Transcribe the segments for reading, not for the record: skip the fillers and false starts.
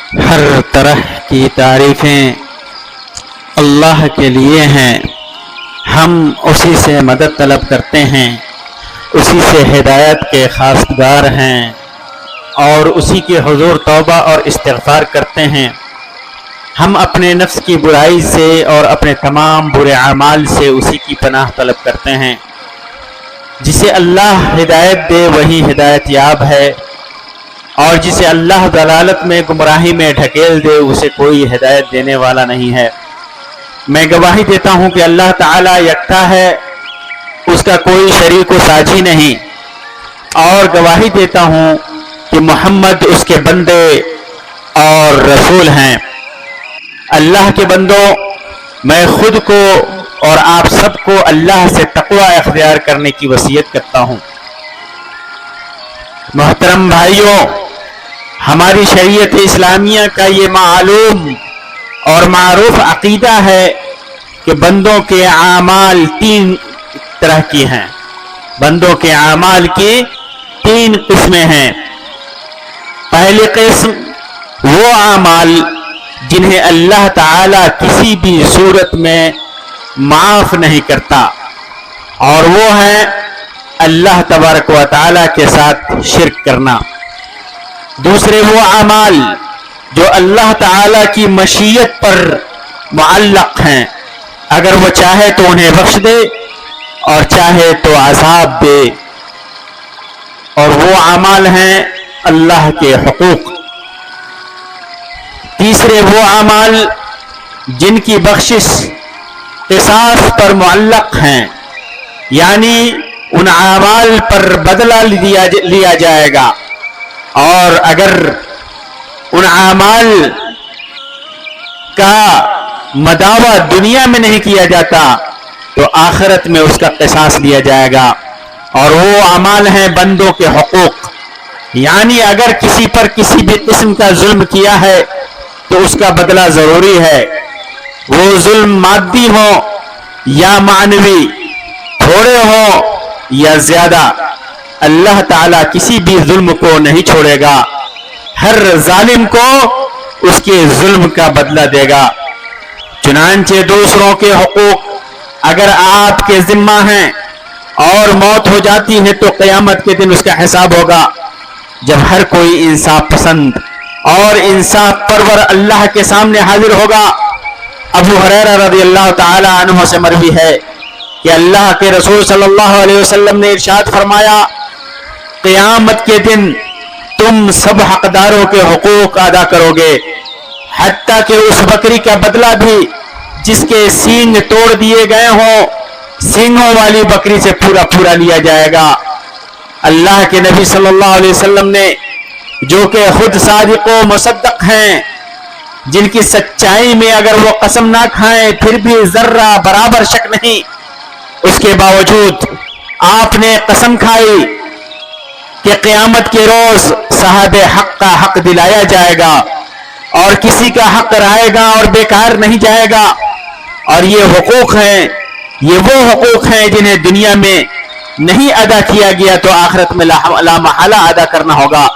ہر طرح کی تعریفیں اللہ کے لیے ہیں، ہم اسی سے مدد طلب کرتے ہیں، اسی سے ہدایت کے خواستگار ہیں اور اسی کے حضور توبہ اور استغفار کرتے ہیں۔ ہم اپنے نفس کی برائی سے اور اپنے تمام برے اعمال سے اسی کی پناہ طلب کرتے ہیں۔ جسے اللہ ہدایت دے وہی ہدایت یاب ہے، اور جسے اللہ ضلالت میں گمراہی میں ڈھکیل دے اسے کوئی ہدایت دینے والا نہیں ہے۔ میں گواہی دیتا ہوں کہ اللہ تعالی یکتا ہے، اس کا کوئی شریک و ساجی نہیں، اور گواہی دیتا ہوں کہ محمد اس کے بندے اور رسول ہیں۔ اللہ کے بندوں، میں خود کو اور آپ سب کو اللہ سے تقوی اختیار کرنے کی وصیت کرتا ہوں۔ محترم بھائیوں، ہماری شریعت اسلامیہ کا یہ معلوم اور معروف عقیدہ ہے کہ بندوں کے اعمال تین طرح کی ہیں۔ بندوں کے اعمال کی تین قسمیں ہیں۔ پہلی قسم وہ اعمال جنہیں اللہ تعالی کسی بھی صورت میں معاف نہیں کرتا، اور وہ ہے اللہ تبارک و تعالی کے ساتھ شرک کرنا۔ دوسرے وہ اعمال جو اللہ تعالی کی مشیت پر معلق ہیں، اگر وہ چاہے تو انہیں بخش دے اور چاہے تو عذاب دے، اور وہ اعمال ہیں اللہ کے حقوق۔ تیسرے وہ اعمال جن کی بخشش قصاص پر معلق ہیں، یعنی ان اعمال پر بدلہ لیا جائے گا، اور اگر ان اعمال کا مداوع دنیا میں نہیں کیا جاتا تو آخرت میں اس کا قصاص لیا جائے گا۔ اور وہ اعمال ہیں بندوں کے حقوق، یعنی اگر کسی پر کسی بھی قسم کا ظلم کیا ہے تو اس کا بدلہ ضروری ہے، وہ ظلم مادی ہو یا معنوی، تھوڑے ہو یا زیادہ، اللہ تعالیٰ کسی بھی ظلم کو نہیں چھوڑے گا، ہر ظالم کو اس کے ظلم کا بدلہ دے گا۔ چنانچہ دوسروں کے حقوق اگر آپ کے ذمہ ہیں اور موت ہو جاتی ہے تو قیامت کے دن اس کا حساب ہوگا، جب ہر کوئی انصاف پسند اور انصاف پرور اللہ کے سامنے حاضر ہوگا۔ ابو ہریرہ رضی اللہ تعالی عنہ سے مروی ہے کہ اللہ کے رسول صلی اللہ علیہ وسلم نے ارشاد فرمایا، قیامت کے دن تم سب حقداروں کے حقوق ادا کرو گے، حتیٰ کہ اس بکری کا بدلہ بھی جس کے سینگ توڑ دیے گئے ہوں، سینگوں والی بکری سے پورا لیا جائے گا۔ اللہ کے نبی صلی اللہ علیہ وسلم نے، جو کہ خود صادق و مصدق ہیں، جن کی سچائی میں اگر وہ قسم نہ کھائیں پھر بھی ذرہ برابر شک نہیں، اس کے باوجود آپ نے قسم کھائی کہ قیامت کے روز صاحب حق کا حق دلایا جائے گا اور کسی کا حق رہے گا اور بیکار نہیں جائے گا، اور یہ حقوق ہیں، یہ وہ حقوق ہیں جنہیں دنیا میں نہیں ادا کیا گیا تو آخرت میں لا محالہ ادا کرنا ہوگا۔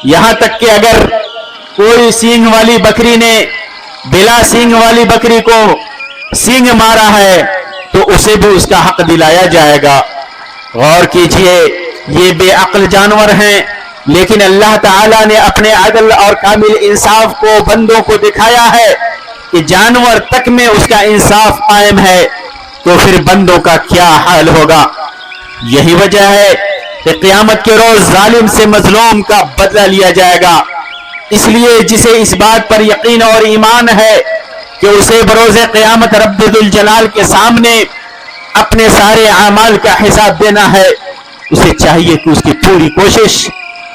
یہاں تک کہ اگر کوئی سینگ والی بکری نے بلا سینگ والی بکری کو سینگ مارا ہے تو اسے بھی اس کا حق دلایا جائے گا۔ غور کیجئے، یہ بے عقل جانور ہیں، لیکن اللہ تعالیٰ نے اپنے عدل اور کامل انصاف کو بندوں کو دکھایا ہے کہ جانور تک میں اس کا انصاف قائم ہے، تو پھر بندوں کا کیا حال ہوگا۔ یہی وجہ ہے کہ قیامت کے روز ظالم سے مظلوم کا بدلہ لیا جائے گا۔ اس لیے جسے اس بات پر یقین اور ایمان ہے کہ اسے بروز قیامت رب ذوالجلال کے سامنے اپنے سارے اعمال کا حساب دینا ہے، اسے چاہیے کہ اس کی پوری کوشش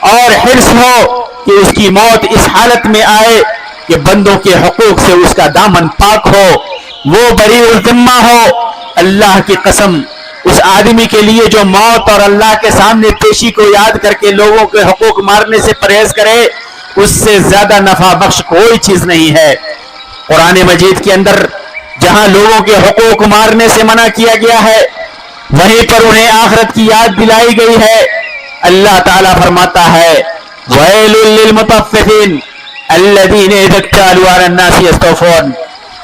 اور حرص ہو کہ اس کی موت اس حالت میں آئے کہ بندوں کے حقوق سے اس کا دامن پاک ہو، وہ بری الذمہ ہو۔ اللہ کی قسم، اس آدمی کے لیے جو موت اور اللہ کے سامنے پیشی کو یاد کر کے لوگوں کے حقوق مارنے سے پرہیز کرے، اس سے زیادہ نفع بخش کوئی چیز نہیں ہے۔ قرآن مجید کے اندر جہاں لوگوں کے حقوق مارنے سے منع کیا گیا ہے، وہیں پر انہیں آخرت کی یاد دلائی گئی ہے۔ اللہ تعالیٰ فرماتا ہے وَيْلٌ لِّلْمُطَفِّفِينَ، الذين إذا اكتالوا على الناس يستوفون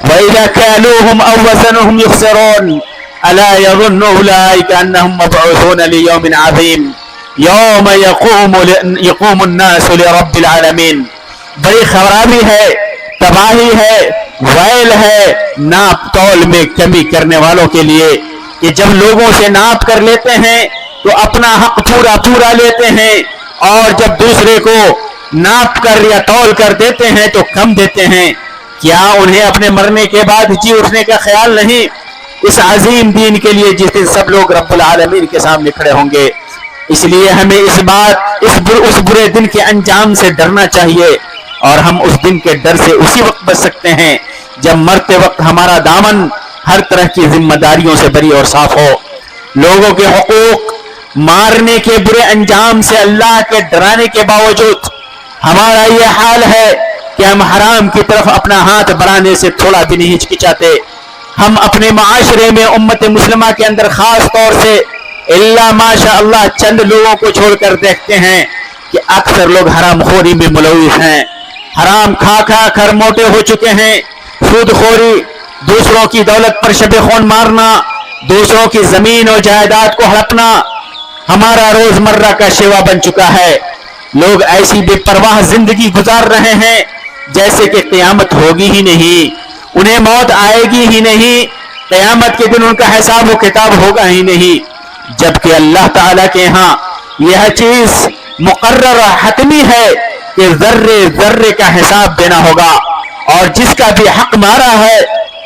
وإذا كالوهم أو وزنوهم يخسرون ألا يظن أولئك أنهم مبعوثون ليوم عظيم يوم يقوم الناس لرب العالمين. بڑی خرابی ہے، تباہی ہے، ویل ہے ناپ تول میں کمی کرنے والوں کے لیے کہ جب لوگوں سے ناپ کر لیتے ہیں تو اپنا حق پورا پورا لیتے ہیں، اور جب دوسرے کو ناپ کر یا تول کر دیتے ہیں تو کم دیتے ہیں. کیا انہیں اپنے مرنے کے بعد جی اٹھنے کا خیال نہیں اس عظیم دین کے لیے جس دن سب لوگ رب العالمین کے سامنے کھڑے ہوں گے؟ اس لیے ہمیں اس برے دن کے انجام سے ڈرنا چاہیے، اور ہم اس دن کے ڈر سے اسی وقت بچ سکتے ہیں جب مرتے وقت ہمارا دامن ہر طرح کی ذمہ داریوں سے بری اور صاف ہو. لوگوں کے حقوق مارنے کے برے انجام سے اللہ کے ڈرانے کے باوجود ہمارا یہ حال ہے کہ ہم حرام کی طرف اپنا ہاتھ بڑھانے سے تھوڑا بھی نہیں ہچکچاتے. ہم اپنے معاشرے میں امت مسلمہ کے اندر خاص طور سے اللہ ماشاء اللہ چند لوگوں کو چھوڑ کر دیکھتے ہیں کہ اکثر لوگ حرام خوری میں ملوث ہیں. حرام کھا کھا کر موٹے ہو چکے ہیں. سود خوری، دوسروں کی دولت پر شب خون مارنا، دوسروں کی زمین اور جائیداد کو ہڑپنا ہمارا روزمرہ کا شیوا بن چکا ہے. لوگ ایسی بے پرواہ زندگی گزار رہے ہیں جیسے کہ قیامت ہوگی ہی نہیں، انہیں موت آئے گی ہی نہیں، قیامت کے دن ان کا حساب و کتاب ہوگا ہی نہیں. جبکہ اللہ تعالیٰ کے ہاں یہ چیز مقرر حتمی ہے کہ ذرے ذرے کا حساب دینا ہوگا، اور جس کا بھی حق مارا ہے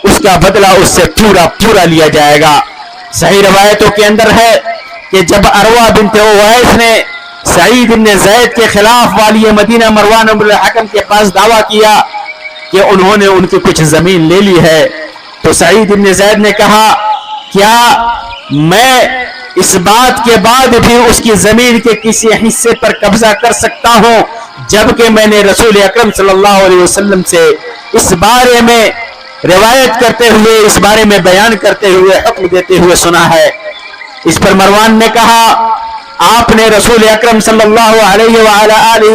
اس کا بدلہ اس سے پورا پورا لیا جائے گا. صحیح روایتوں کے اندر ہے کہ جب عروہ بنت اویس نے سعید بن زید کے خلاف والی مدینہ مروان بن الحکم کے پاس دعویٰ کیا کہ انہوں نے ان کی کچھ زمین لے لی ہے، تو سعید بن زید نے کہا کیا میں اس بات کے بعد بھی اس کی زمین کے کسی حصے پر قبضہ کر سکتا ہوں جبکہ میں نے رسول اکرم صلی اللہ علیہ وسلم سے اس بارے میں روایت کرتے ہوئے، اس بارے میں بیان کرتے ہوئے، حکم دیتے ہوئے سنا ہے. اس پر مروان نے کہا آپ نے رسول اکرم صلی اللہ علیہ وآلہ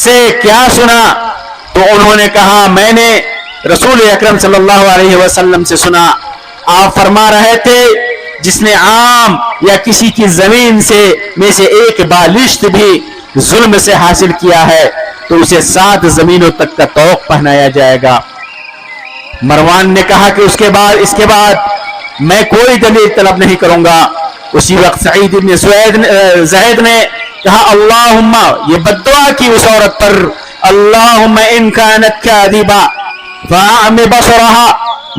سے کیا سنا؟ تو انہوں نے کہا میں نے رسول اکرم صلی اللہ علیہ وسلم سے سنا، آپ فرما رہے تھے جس نے عام یا کسی کی زمین میں سے ایک بالشت بھی ظلم سے حاصل کیا ہے تو اسے 7 زمینوں تک کا طوق پہنایا جائے گا. مروان نے کہا کہ اس کے بعد میں کوئی دلیل طلب نہیں کروں گا. اسی وقت سعید بن زید نے کہا اللہم، یہ بددعا کی اس عورت پر، اللہم ان کانت کاذبا فاعم بصرها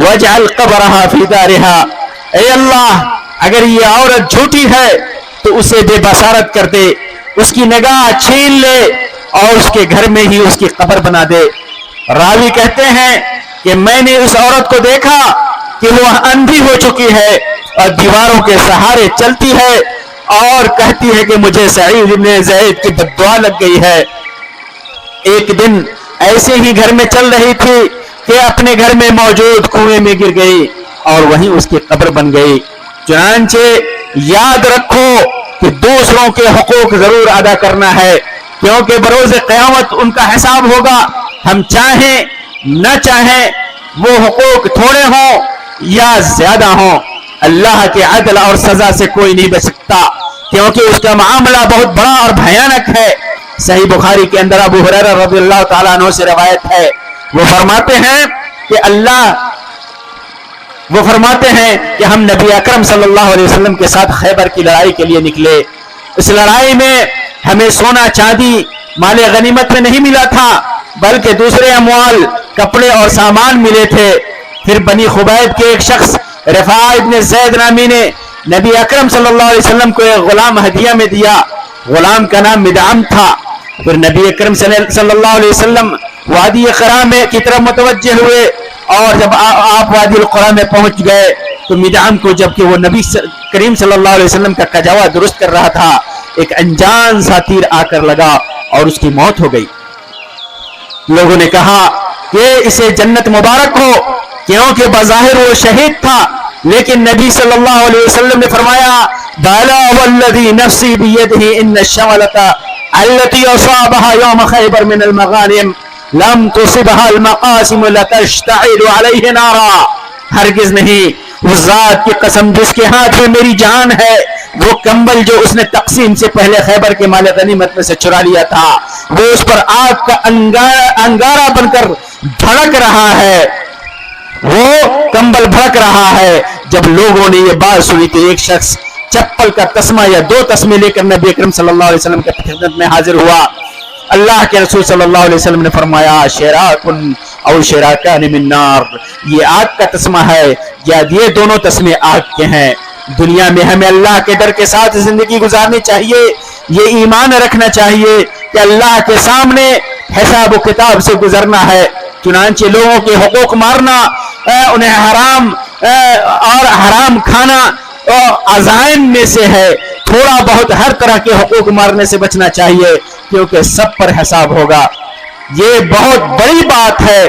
واجعل قبرها فی دارها. اے اللہ اگر یہ عورت جھوٹی ہے تو اسے بے بصارت کر دے، اس کی نگاہ چھین لے اور اس کے گھر میں ہی اس کی قبر بنا دے. راوی کہتے ہیں کہ میں نے اس عورت کو دیکھا کہ وہ اندھی ہو چکی ہے اور دیواروں کے سہارے چلتی ہے اور کہتی ہے کہ مجھے سعید بن زید کی بددعا لگ گئی ہے. ایک دن ایسے ہی گھر میں چل رہی تھی کہ اپنے گھر میں موجود کنویں میں گر گئی اور وہیں اس کی قبر بن گئی. چنانچہ یاد رکھو کہ دوسروں کے حقوق ضرور ادا کرنا ہے، کیونکہ بروز قیامت ان کا حساب ہوگا. ہم چاہیں نہ چاہیں وہ حقوق تھوڑے ہوں یا زیادہ ہوں، اللہ کے عدل اور سزا سے کوئی نہیں بچ سکتا، کیونکہ اس کا معاملہ بہت بڑا اور بھیانک ہے. صحیح بخاری کے اندر ابو ہریرہ رضی اللہ تعالیٰ عنہ سے روایت ہے، وہ فرماتے ہیں کہ ہم نبی اکرم صلی اللہ علیہ وسلم کے ساتھ خیبر کی لڑائی کے لیے نکلے. اس لڑائی میں ہمیں سونا چاندی مال غنیمت میں نہیں ملا تھا بلکہ دوسرے اموال، کپڑے اور سامان ملے تھے. پھر بنی خبیب کے ایک شخص رفاع ابن زید نامی نے نبی اکرم صلی اللہ علیہ وسلم کو ایک غلام ہدیہ میں دیا. غلام کا نام مدعم تھا. پھر نبی اکرم صلی اللہ علیہ وسلم وادی قرا میں کی طرف متوجہ ہوئے، اور جب آپ وادی القرا میں پہنچ گئے تو مدعم کو، جبکہ وہ نبی کریم صلی اللہ علیہ وسلم کا قجاوہ درست کر رہا تھا، ایک انجان سا تیر آ کر لگا اور اس کی موت ہو گئی. لوگوں نے کہا کہ اسے جنت مبارک ہو، کیونکہ بظاہر وہ شہید تھا، لیکن نبی صلی اللہ علیہ وسلم نے فرمایا بالا والذی نفسی بیدہ ان الشملۃ التي أصابها يوم خيبر من المغانم لم تصبها المقاسم لتشتعل عليه نارا. ہرگز نہیں. اس ذات کی قسم جس کے ہاتھ میں میری جان ہے، وہ کمبل جو اس نے تقسیم سے پہلے خیبر کے مال غنیمت میں سے چرا لیا تھا، وہ اس پر آگ کا انگارہ بن کر بھڑک رہا ہے. وہ کمبل بھڑک رہا ہے. جب لوگوں نے یہ بات سنی تو ایک شخص چپل کا تسمہ یا 2 تسمے لے کر نبی اکرم صلی اللہ علیہ وسلم کے خدمت میں حاضر ہوا. اللہ کے رسول صلی اللہ علیہ وسلم نے فرمایا شراکن او شراکان من نار، یہ آگ کا تسمہ ہے یا یہ دونوں تسمے آگ کے ہیں. دنیا میں ہمیں اللہ کے ڈر کے ساتھ زندگی گزارنی چاہیے. یہ ایمان رکھنا چاہیے کہ اللہ کے سامنے حساب و کتاب سے گزرنا ہے. چنانچہ لوگوں کے حقوق مارنا، انہیں حرام اور حرام کھانا عزائم میں سے ہے. تھوڑا بہت ہر طرح کے حقوق مارنے سے بچنا چاہیے کیونکہ سب پر حساب ہوگا. یہ بہت بڑی بات ہے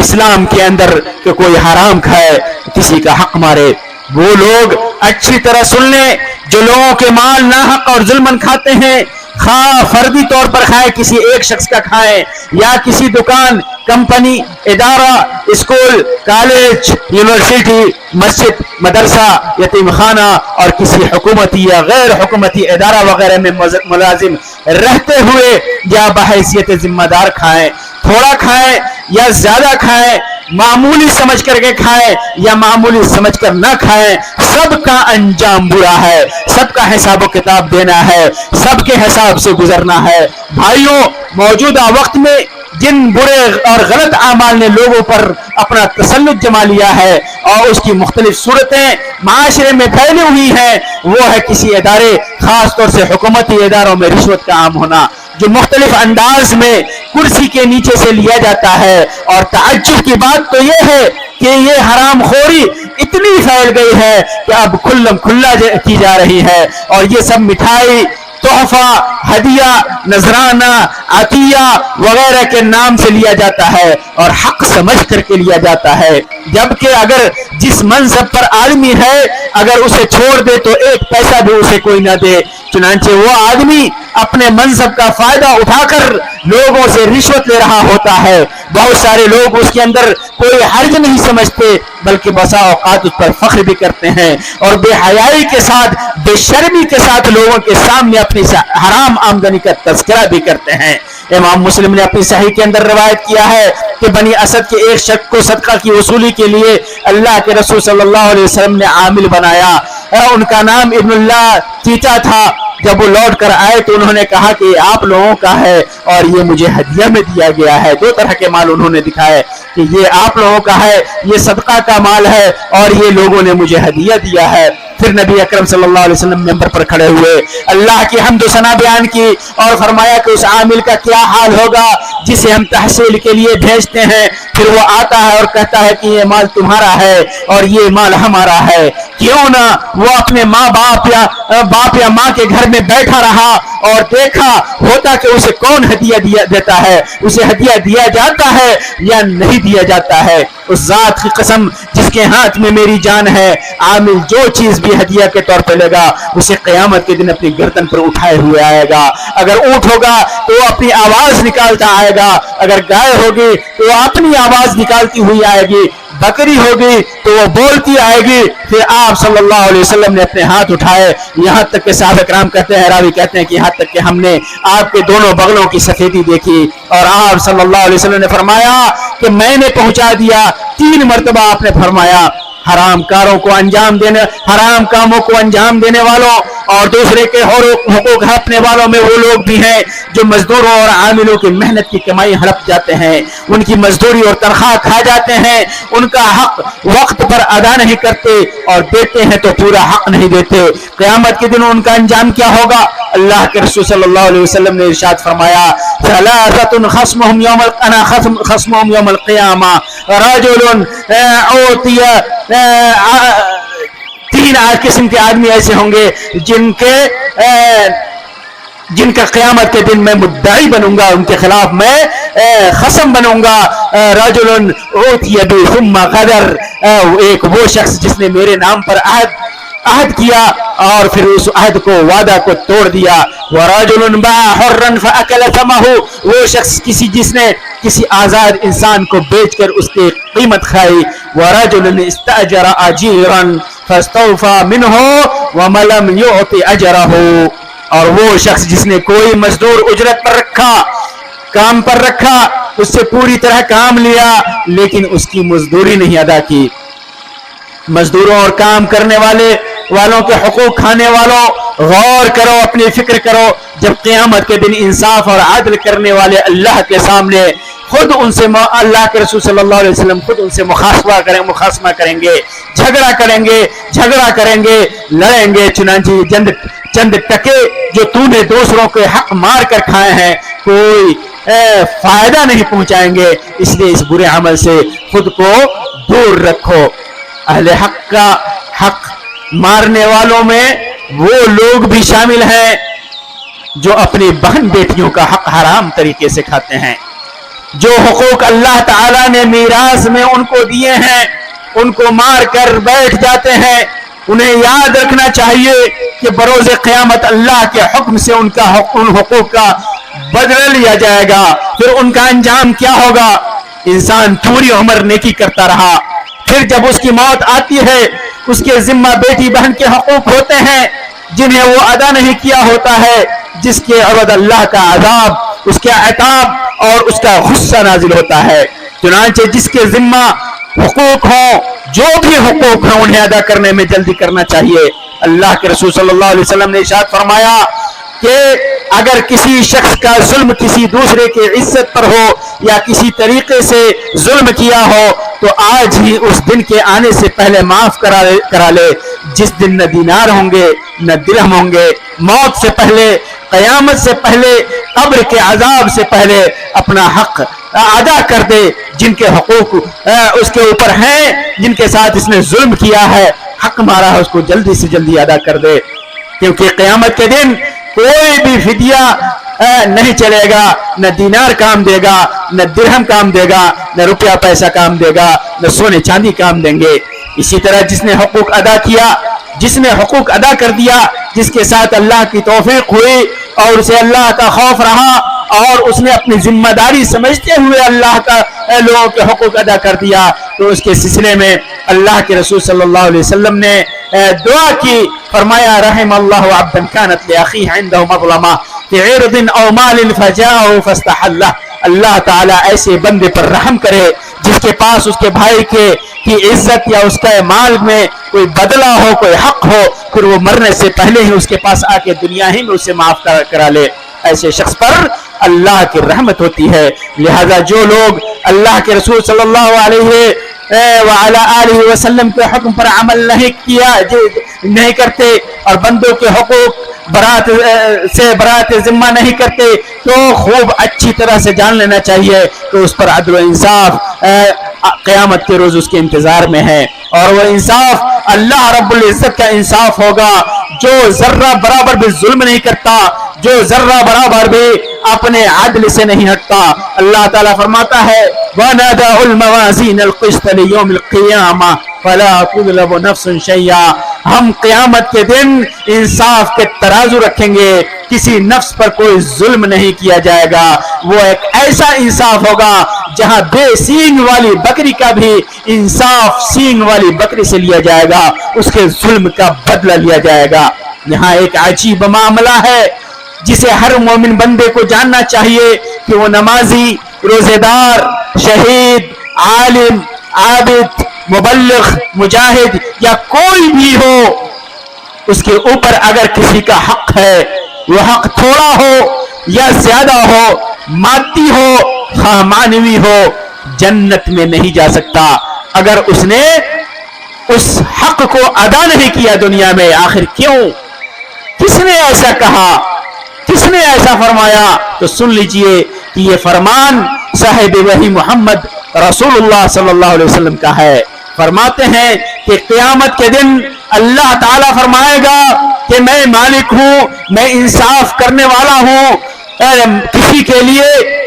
اسلام کے اندر کہ کوئی حرام کھائے، کسی کا حق مارے. وہ لوگ اچھی طرح سن لیں جو لوگوں کے مال ناحق اور ظلمن کھاتے ہیں، خواہ فردی طور پر کھائے، کسی ایک شخص کا کھائیں یا کسی دکان، کمپنی، ادارہ، اسکول، کالج، یونیورسٹی، مسجد، مدرسہ، یتیم خانہ اور کسی حکومتی یا غیر حکومتی ادارہ وغیرہ میں ملازم رہتے ہوئے یا بحیثیت ذمہ دار کھائیں. تھوڑا کھائیں یا زیادہ کھائیں، معمولی سمجھ کر کے کھائیں یا معمولی سمجھ کر نہ کھائیں، سب کا انجام برا ہے. سب کا حساب و کتاب دینا ہے، سب کے حساب سے گزرنا ہے. بھائیوں، موجودہ وقت میں جن برے اور غلط اعمال نے لوگوں پر اپنا تسلط جما لیا ہے اور اس کی مختلف صورتیں معاشرے میں پھیلی ہوئی ہیں، وہ ہے کسی ادارے، خاص طور سے حکومتی اداروں میں رشوت کا عام ہونا، جو مختلف انداز میں کرسی کے نیچے سے لیا جاتا ہے. اور تعجب کی بات تو یہ ہے کہ یہ حرام خوری اتنی پھیل گئی ہے کہ اب کھلم کھلا کی جا رہی ہے. اور یہ سب مٹھائی، تحفہ، ہدیہ، نذرانہ، عطیہ وغیرہ کے نام سے لیا جاتا ہے اور حق سمجھ کر کے لیا جاتا ہے. جبکہ اگر جس منصب پر آدمی ہے اگر اسے چھوڑ دے تو ایک پیسہ بھی اسے کوئی نہ دے. چنانچہ وہ آدمی اپنے منصب کا فائدہ اٹھا کر لوگوں سے رشوت لے رہا ہوتا ہے. بہت سارے لوگ اس کے اندر کوئی حرج نہیں سمجھتے بلکہ بسا اوقات اس پر فخر بھی کرتے ہیں اور بے حیائی کے ساتھ، بے شرمی کے ساتھ لوگوں کے سامنے اپنی حرام آمدنی کا تذکرہ بھی کرتے ہیں. امام مسلم نے اپنی صحیح کے اندر روایت کیا ہے کہ بنی اسد کے ایک شخص کو صدقہ کی وصولی کے لیے اللہ کے رسول صلی اللہ علیہ وسلم نے عامل بنایا. ان کا نام ابن اللہ چیچا تھا. جب وہ لوٹ کر آئے تو انہوں نے کہا کہ یہ آپ لوگوں کا ہے اور یہ مجھے ہدیہ میں دیا گیا ہے. 2 طرح کے مال انہوں نے دکھائے کہ یہ آپ لوگوں کا ہے، یہ صدقہ کا مال ہے اور یہ لوگوں نے مجھے ہدیہ دیا ہے. پھر نبی اکرم صلی اللہ علیہ وسلم ممبر پر کھڑے ہوئے، اللہ کی حمد و ثنا بیان کی اور فرمایا کہ اس عامل کا کیا حال ہوگا جسے ہم تحصیل کے لیے بھیجتے ہیں، پھر وہ آتا ہے اور کہتا ہے کہ یہ مال تمہارا ہے اور یہ مال ہمارا ہے. کیوں نہ وہ اپنے باپ یا ماں کے گھر میں بیٹھا رہا اور دیکھا ہوتا کہ اسے کون ہدیہ دیتا ہے، اسے ہدیہ دیا جاتا ہے یا نہیں دیا جاتا ہے. اس ذات کی قسم جس کے ہاتھ میں میری جان ہے، عامل جو چیز بھی ہدیہ کے طور پہ لے گا اسے قیامت کے دن اپنی گردن پر اٹھائے ہوئے آئے گا. اگر اونٹ ہوگا تو وہ اپنی آواز نکالتا آئے گا، اگر گائے ہوگی تو وہ اپنی آواز نکالتی ہوئی آئے گی، بکری ہوگی تو وہ بولتی آئے گی. پھر آپ صلی اللہ علیہ وسلم نے اپنے ہاتھ اٹھائے، یہاں تک کہ صحابہ کرام کہتے ہیں، راوی کہتے ہیں کہ یہاں تک کہ ہم نے آپ کے دونوں بغلوں کی سفیدی دیکھی. اور آپ صلی اللہ علیہ وسلم نے فرمایا کہ میں نے پہنچا دیا. 3 مرتبہ آپ نے فرمایا حرام کاروں کو انجام دینے، حرام کاموں کو انجام دینے والوں اور دوسرے کے حقوق ہڑپنے والوں میں وہ لوگ بھی ہیں جو مزدوروں اور عاملوں کی محنت کی کمائی ہڑپ جاتے ہیں، ان کی مزدوری اور تنخواہ کھا جاتے ہیں، ان کا حق وقت پر ادا نہیں کرتے اور دیتے ہیں تو پورا حق نہیں دیتے. قیامت کے دن ان کا انجام کیا ہوگا؟ اللہ کے رسول صلی اللہ علیہ وسلم نے ارشاد فرمایا ثلاثة خصمهم يوم القيامة رجل أوتي 3 قسم کے آدمی ایسے ہوں گے جن کا قیامت کے دن میں مدعی بنوں گا، ان کے خلاف میں خصم بنوں گا. رجل اوتی بی ثم غدر، ایک وہ شخص جس نے میرے نام پر عہد عہد کیا اور پھر اس عہد کو وعدہ کو توڑ دیا. وَرَجُلٌ بَاعَ حُرًّا فَأَكَلَ ثَمَنَهُ, وہ شخص جس نے کسی آزاد انسان کو بیچ کر اس کی قیمت کھائی. وَرَجُلٌ اسْتَأْجَرَ أَجِيرًا فَاسْتَوْفَى مِنْهُ وَمَا لَمْ يُعْطِ أَجْرَهُ, اور وہ شخص جس نے کوئی مزدور اجرت پر رکھا, کام پر رکھا, اس سے پوری طرح کام لیا لیکن اس کی مزدوری نہیں ادا کی. مزدوروں اور کام کرنے والوں کے حقوق کھانے والوں, غور کرو, اپنی فکر کرو. جب قیامت کے دن انصاف اور عدل کرنے والے اللہ کے سامنے خود ان سے اللہ کے رسول صلی اللہ علیہ وسلم خود ان سے مخاصمہ کریں گے, جھگڑا کریں گے, لڑیں گے. چنانچہ چند ٹکے جو تو نے دوسروں کے حق مار کر کھائے ہیں کوئی فائدہ نہیں پہنچائیں گے. اس لیے اس برے عمل سے خود کو دور رکھو. اہل حق کا حق مارنے والوں میں وہ لوگ بھی شامل ہیں جو اپنی بہن بیٹیوں کا حق حرام طریقے سے کھاتے ہیں. جو حقوق اللہ تعالیٰ نے میراث میں ان کو دیے ہیں ان کو مار کر بیٹھ جاتے ہیں. انہیں یاد رکھنا چاہیے کہ بروز قیامت اللہ کے حکم سے ان حقوق کا بدلہ لیا جائے گا. پھر ان کا انجام کیا ہوگا؟ انسان پوری عمر نیکی کرتا رہا, پھر جب اس کی موت آتی ہے اس کے ذمہ بیٹی بہن کے حقوق ہوتے ہیں جنہیں وہ ادا نہیں کیا ہوتا ہے, جس کے عوض اللہ کا عذاب, اس کے عتاب اور اس کا غصہ نازل ہوتا ہے. چنانچہ جس کے ذمہ حقوق ہوں, جو بھی حقوق ہیں, انہیں ادا کرنے میں جلدی کرنا چاہیے. اللہ کے رسول صلی اللہ علیہ وسلم نے ارشاد فرمایا کہ اگر کسی شخص کا ظلم کسی دوسرے کی عزت پر ہو یا کسی طریقے سے ظلم کیا ہو تو آج ہی اس دن کے آنے سے پہلے معاف کرا لے جس دن نہ دینار ہوں گے نہ درہم ہوں گے. موت سے پہلے, قیامت سے پہلے, قبر کے عذاب سے پہلے اپنا حق ادا کر دے. جن کے حقوق اس کے اوپر ہیں, جن کے ساتھ اس نے ظلم کیا ہے, حق مارا ہے, اس کو جلدی سے جلدی ادا کر دے. کیونکہ قیامت کے دن کوئی بھی فدیہ نہیں چلے گا, نہ دینار کام دے گا, نہ درہم کام دے گا, نہ روپیہ پیسہ کام دے گا, نہ سونے چاندی کام دیں گے. اسی طرح جس نے حقوق ادا کیا, جس نے حقوق ادا کر دیا, جس کے ساتھ اللہ کی توفیق ہوئی اور اسے اللہ کا خوف رہا اور اس نے اپنی ذمہ داری سمجھتے ہوئے اللہ کا لوگوں کے حقوق ادا کر دیا, تو اس کے سلسلے میں اللہ کے رسول صلی اللہ علیہ وسلم نے دعا کی. فرمایا رحم اللہ عبدا كانت لأخيه عنده مظلمہ في عرض او مال فجاءه فاستحله. اللہ تعالیٰ ایسے بندے پر رحم کرے جس کے پاس اس کے بھائی کی عزت یا اس کے مال میں کوئی بدلہ ہو, کوئی حق ہو, پھر وہ مرنے سے پہلے ہی اس کے پاس آ کے دنیا ہی میں اسے معاف کرا لے. ایسے شخص پر اللہ کی رحمت ہوتی ہے. لہذا جو لوگ اللہ کے رسول صلی اللہ علیہ وعلی آلہ وسلم کے حکم پر عمل نہیں کرتے اور بندوں کے حقوق برات ذمہ نہیں کرتے, تو خوب اچھی طرح سے جان لینا چاہیے کہ اس پر عدل و انصاف قیامت کے روز اس کے انتظار میں ہے. اور وہ انصاف اللہ رب العزت کا انصاف ہوگا جو ذرہ برابر بھی ظلم نہیں کرتا, جو ذرہ برابر بھی اپنے عدل سے نہیں ہٹتا. اللہ تعالیٰ فرماتا ہے وَنَدَعُ الْمَوَازِينَ الْقِسْطَ لِيَوْمِ الْقِيَامَةِ فَلَا تُظْلَمُ نَفْسٌ شَيْئًا. ہم قیامت کے دن انصاف کے ترازو رکھیں گے, کسی نفس پر کوئی ظلم نہیں کیا جائے گا. وہ ایک ایسا انصاف ہوگا جہاں بے سینگ والی بکری کا بھی انصاف سینگ والی بکری سے لیا جائے گا, اس کے ظلم کا بدلہ لیا جائے گا. یہاں ایک عجیب معاملہ ہے جسے ہر مومن بندے کو جاننا چاہیے کہ وہ نمازی, روزے دار, شہید, عالم, عابد, مبلغ, مجاہد یا کوئی بھی ہو, اس کے اوپر اگر کسی کا حق ہے, وہ حق تھوڑا ہو یا زیادہ ہو, مادی ہو خواہ معنوی ہو, جنت میں نہیں جا سکتا اگر اس نے اس حق کو ادا نہیں کیا دنیا میں. آخر کیوں؟ کس نے ایسا کہا, کس نے ایسا فرمایا؟ تو سن لیجئے کہ یہ فرمان صاحب وحی محمد رسول اللہ صلی اللہ علیہ وسلم کا ہے. فرماتے ہیں کہ قیامت کے دن اللہ تعالیٰ فرمائے گا کہ میں مالک ہوں, میں انصاف کرنے والا ہوں, کسی کے لیے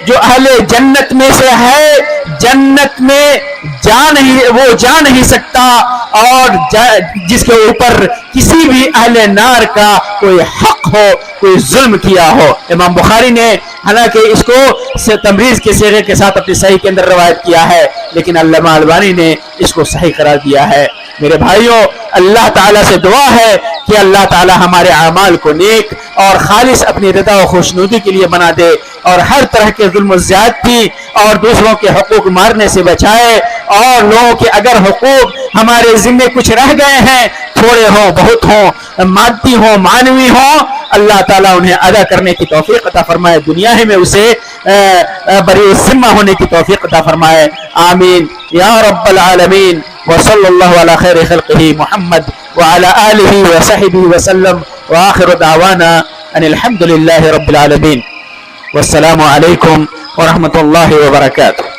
جو اہل جنت میں سے ہے جنت میں جا نہیں سکتا اور جس کے اوپر کسی بھی اہل نار کا کوئی حق ہو کوئی ظلم کیا ہو. امام بخاری نے حالانکہ اس کو تمریز کے صیغے کے ساتھ اپنی صحیح کے اندر روایت کیا ہے لیکن علامہ البانی نے اس کو صحیح قرار دیا ہے. میرے بھائیوں اللہ تعالیٰ سے دعا ہے کہ اللہ تعالیٰ ہمارے اعمال کو نیک اور خالص اپنی رضا و خوشنودی کے لیے بنا دے اور ہر طرح کے ظلم و زیادتی اور دوسروں کے حقوق مارنے سے بچائے اور لوگوں کے اگر حقوق ہمارے ذمے کچھ رہ گئے ہیں تھوڑے ہوں بہت ہوں مادی ہوں معنوی ہوں اللہ تعالیٰ انہیں ادا کرنے کی توفیق عطا فرمائے دنیا ہی میں اسے بری الذمہ ہونے کی توفیق عطا فرمائے آمین یا رب العالمین وصلی اللہ علی خیر خلقہ محمد وعلی آلہ وصحبہ وسلم وآخر دعوانا ان الحمد للہ رب العالمین والسلام علیکم ورحمۃ اللہ وبرکاتہ.